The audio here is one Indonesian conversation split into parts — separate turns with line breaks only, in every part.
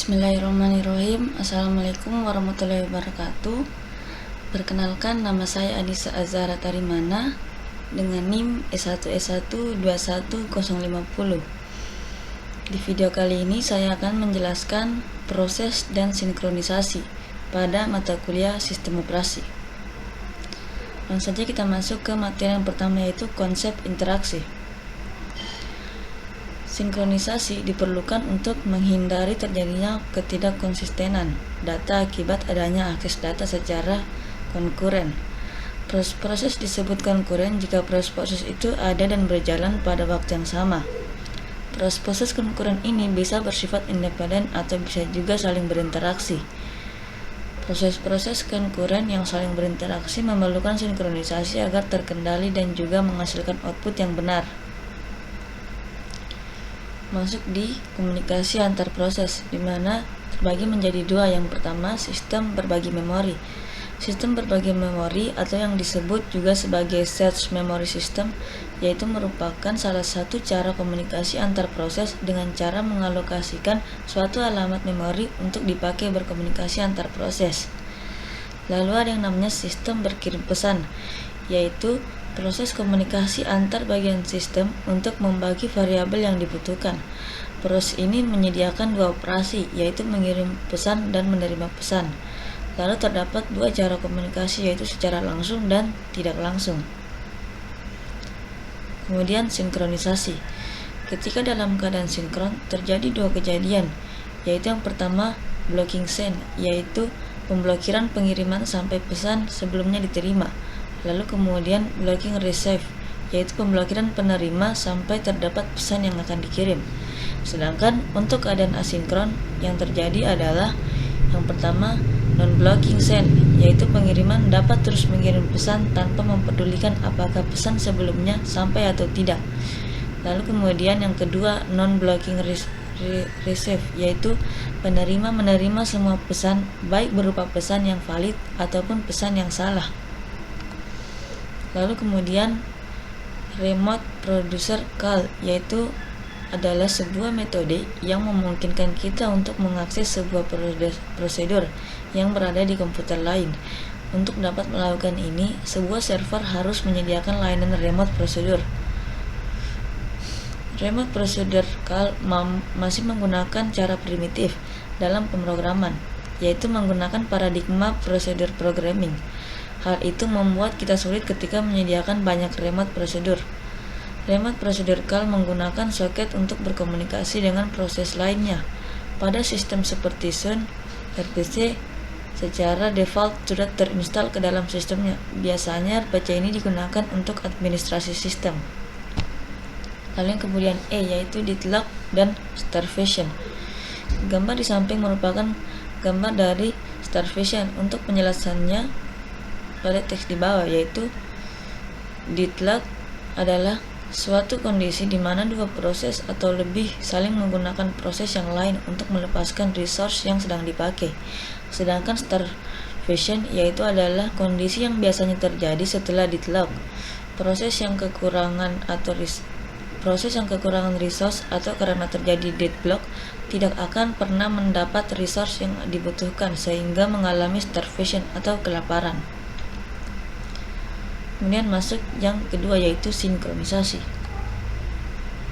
Bismillahirrahmanirrahim. Assalamualaikum warahmatullahi wabarakatuh. Perkenalkan, nama saya Adisa Azhara Tarimana dengan NIM S1S1 21050. Di video kali ini saya akan menjelaskan proses dan sinkronisasi pada mata kuliah sistem operasi. Langsung saja kita masuk ke materi yang pertama, yaitu konsep interaksi. Sinkronisasi diperlukan untuk menghindari terjadinya ketidakkonsistenan data akibat adanya akses data secara konkuren. Proses disebut konkuren jika proses itu ada dan berjalan pada waktu yang sama. Proses konkuren ini bisa bersifat independen atau bisa juga saling berinteraksi. Proses-proses konkuren yang saling berinteraksi memerlukan sinkronisasi agar terkendali dan juga menghasilkan output yang benar. Masuk di komunikasi antar proses, di mana terbagi menjadi dua. Yang pertama, sistem berbagi memori. Sistem berbagi memori atau yang disebut juga sebagai shared memory system, yaitu merupakan salah satu cara komunikasi antar proses dengan cara mengalokasikan suatu alamat memori untuk dipakai berkomunikasi antar proses. Lalu ada yang namanya sistem berkirim pesan, yaitu proses komunikasi antar bagian sistem untuk membagi variabel yang dibutuhkan. Proses ini menyediakan dua operasi, yaitu mengirim pesan dan menerima pesan. Lalu terdapat dua cara komunikasi, yaitu secara langsung dan tidak langsung. Kemudian sinkronisasi. Ketika dalam keadaan sinkron, terjadi dua kejadian, yaitu yang pertama blocking send, yaitu pemblokiran pengiriman sampai pesan sebelumnya diterima. Lalu kemudian blocking receive, yaitu pemblokiran penerima sampai terdapat pesan yang akan dikirim. Sedangkan untuk keadaan asinkron, yang terjadi adalah yang pertama non-blocking send, yaitu pengiriman dapat terus mengirim pesan tanpa mempedulikan apakah pesan sebelumnya sampai atau tidak. Lalu kemudian yang kedua non-blocking receive, yaitu penerima menerima semua pesan, baik berupa pesan yang valid ataupun pesan yang salah. Lalu kemudian remote producer call, yaitu adalah sebuah metode yang memungkinkan kita untuk mengakses sebuah prosedur yang berada di komputer lain. Untuk dapat melakukan ini, sebuah server harus menyediakan layanan remote procedure. Remote procedure call masih menggunakan cara primitif dalam pemrograman, yaitu menggunakan paradigma procedure programming. Hal itu membuat kita sulit ketika menyediakan banyak remote procedure. Remote procedure call menggunakan soket untuk berkomunikasi dengan proses lainnya. Pada sistem seperti Sun, RPC secara default sudah terinstall ke dalam sistemnya. Biasanya RPC ini digunakan untuk administrasi sistem. Lalu yang kemudian yaitu deadlock dan starvation. Gambar di samping merupakan gambar dari starvation. Untuk penjelasannya pada teks di bawah, yaitu deadlock adalah suatu kondisi di mana dua proses atau lebih saling menggunakan proses yang lain untuk melepaskan resource yang sedang dipakai. Sedangkan starvation yaitu adalah kondisi yang biasanya terjadi setelah deadlock. Proses yang kekurangan resource atau karena terjadi deadlock tidak akan pernah mendapat resource yang dibutuhkan sehingga mengalami starvation atau kelaparan. Kemudian masuk yang kedua, yaitu sinkronisasi.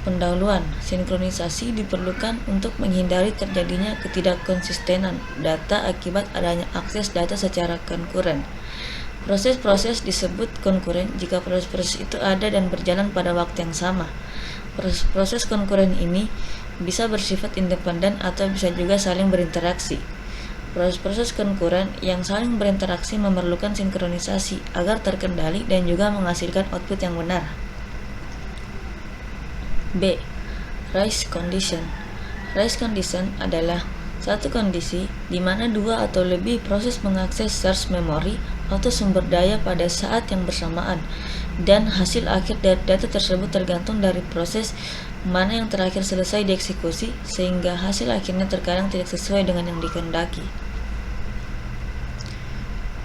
Pendahuluan. Sinkronisasi diperlukan untuk menghindari terjadinya ketidakkonsistenan data akibat adanya akses data secara konkuren. Proses-proses disebut konkuren jika proses-proses itu ada dan berjalan pada waktu yang sama. Proses konkuren ini bisa bersifat independen atau bisa juga saling berinteraksi. Proses-proses konkuren yang saling berinteraksi memerlukan sinkronisasi agar terkendali dan juga menghasilkan output yang benar. B. Race condition. Race condition adalah satu kondisi di mana dua atau lebih proses mengakses source memory atau sumber daya pada saat yang bersamaan, dan hasil akhir dari data tersebut tergantung dari proses mana yang terakhir selesai dieksekusi, sehingga hasil akhirnya terkadang tidak sesuai dengan yang dikehendaki.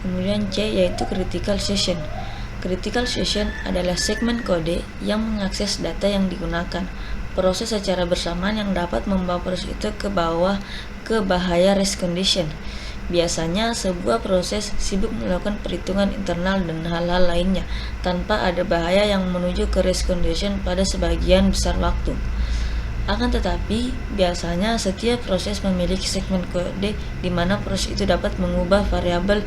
Kemudian C, yaitu critical session. Critical session adalah segmen kode yang mengakses data yang digunakan. proses secara bersamaan yang dapat membawa proses itu ke bahaya race condition. Biasanya sebuah proses sibuk melakukan perhitungan internal dan hal-hal lainnya tanpa ada bahaya yang menuju ke race condition pada sebagian besar waktu. Akan tetapi, biasanya setiap proses memiliki segmen kode di mana proses itu dapat mengubah variabel,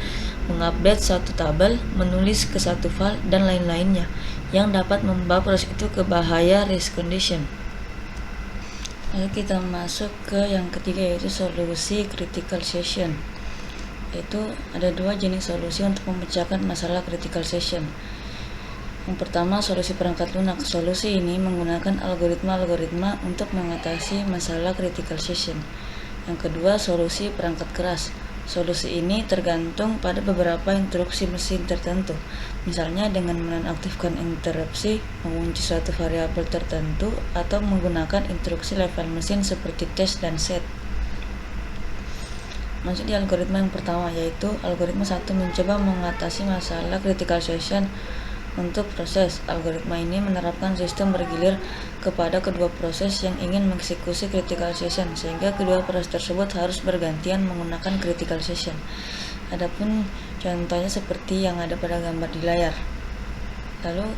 mengupdate suatu tabel, menulis ke satu file, dan lain-lainnya yang dapat membawa proses itu ke bahaya race condition. Lalu kita masuk ke yang ketiga, yaitu solusi critical session. Itu ada dua jenis solusi untuk memecahkan masalah critical session. Yang pertama, solusi perangkat lunak. Solusi ini menggunakan algoritma-algoritma untuk mengatasi masalah critical session. Yang kedua, solusi perangkat keras. Solusi ini tergantung pada beberapa instruksi mesin tertentu. Misalnya dengan menonaktifkan interupsi, mengunci suatu variabel tertentu, atau menggunakan instruksi level mesin seperti test dan set. Masuk di algoritma yang pertama, yaitu algoritma 1 mencoba mengatasi masalah critical session untuk proses. Algoritma ini menerapkan sistem bergilir kepada kedua proses yang ingin mengeksekusi critical session, sehingga kedua proses tersebut harus bergantian menggunakan critical session. Adapun contohnya seperti yang ada pada gambar di layar. Lalu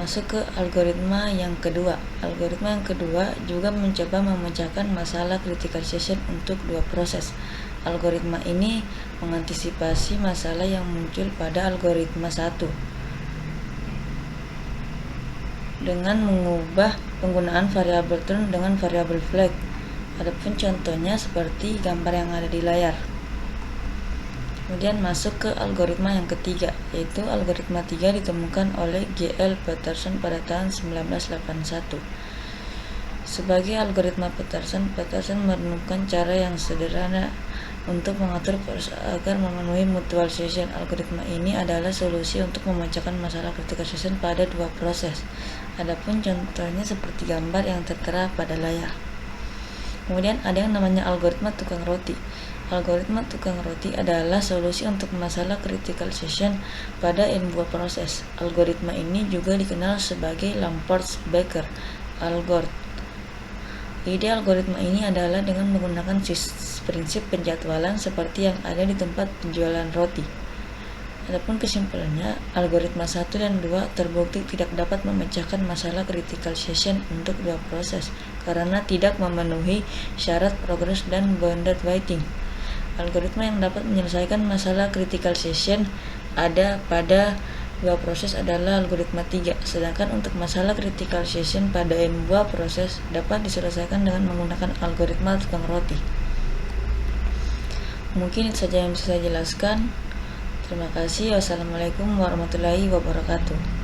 masuk ke algoritma yang kedua. Algoritma yang kedua juga mencoba memecahkan masalah critical session untuk dua proses. Algoritma ini mengantisipasi masalah yang muncul pada algoritma 1 dengan mengubah penggunaan variabel turn dengan variabel flag. Adapun contohnya seperti gambar yang ada di layar. Kemudian masuk ke algoritma yang ketiga, yaitu algoritma 3 ditemukan oleh G.L. Peterson pada tahun 1981. Sebagai algoritma Peterson menemukan cara yang sederhana untuk mengatur proses agar memenuhi mutual session. Algoritma ini adalah solusi untuk memecahkan masalah critical session pada dua proses. Adapun contohnya seperti gambar yang tertera pada layar. Kemudian ada yang namanya algoritma tukang roti. Algoritma tukang roti adalah solusi untuk masalah critical session pada n buah proses. Algoritma ini juga dikenal sebagai Lampert's-Becker algorithm. Ide algoritma ini adalah dengan menggunakan prinsip penjadwalan seperti yang ada di tempat penjualan roti. Adapun kesimpulannya, algoritma 1 dan 2 terbukti tidak dapat memecahkan masalah critical session untuk dua proses karena tidak memenuhi syarat progress dan bounded waiting. Algoritma yang dapat menyelesaikan masalah critical session ada pada dua proses adalah algoritma 3, sedangkan untuk masalah critical session pada n buah proses dapat diselesaikan dengan menggunakan algoritma tukang roti. Mungkin itu saja yang bisa saya jelaskan. Terima kasih. Wassalamualaikum warahmatullahi wabarakatuh.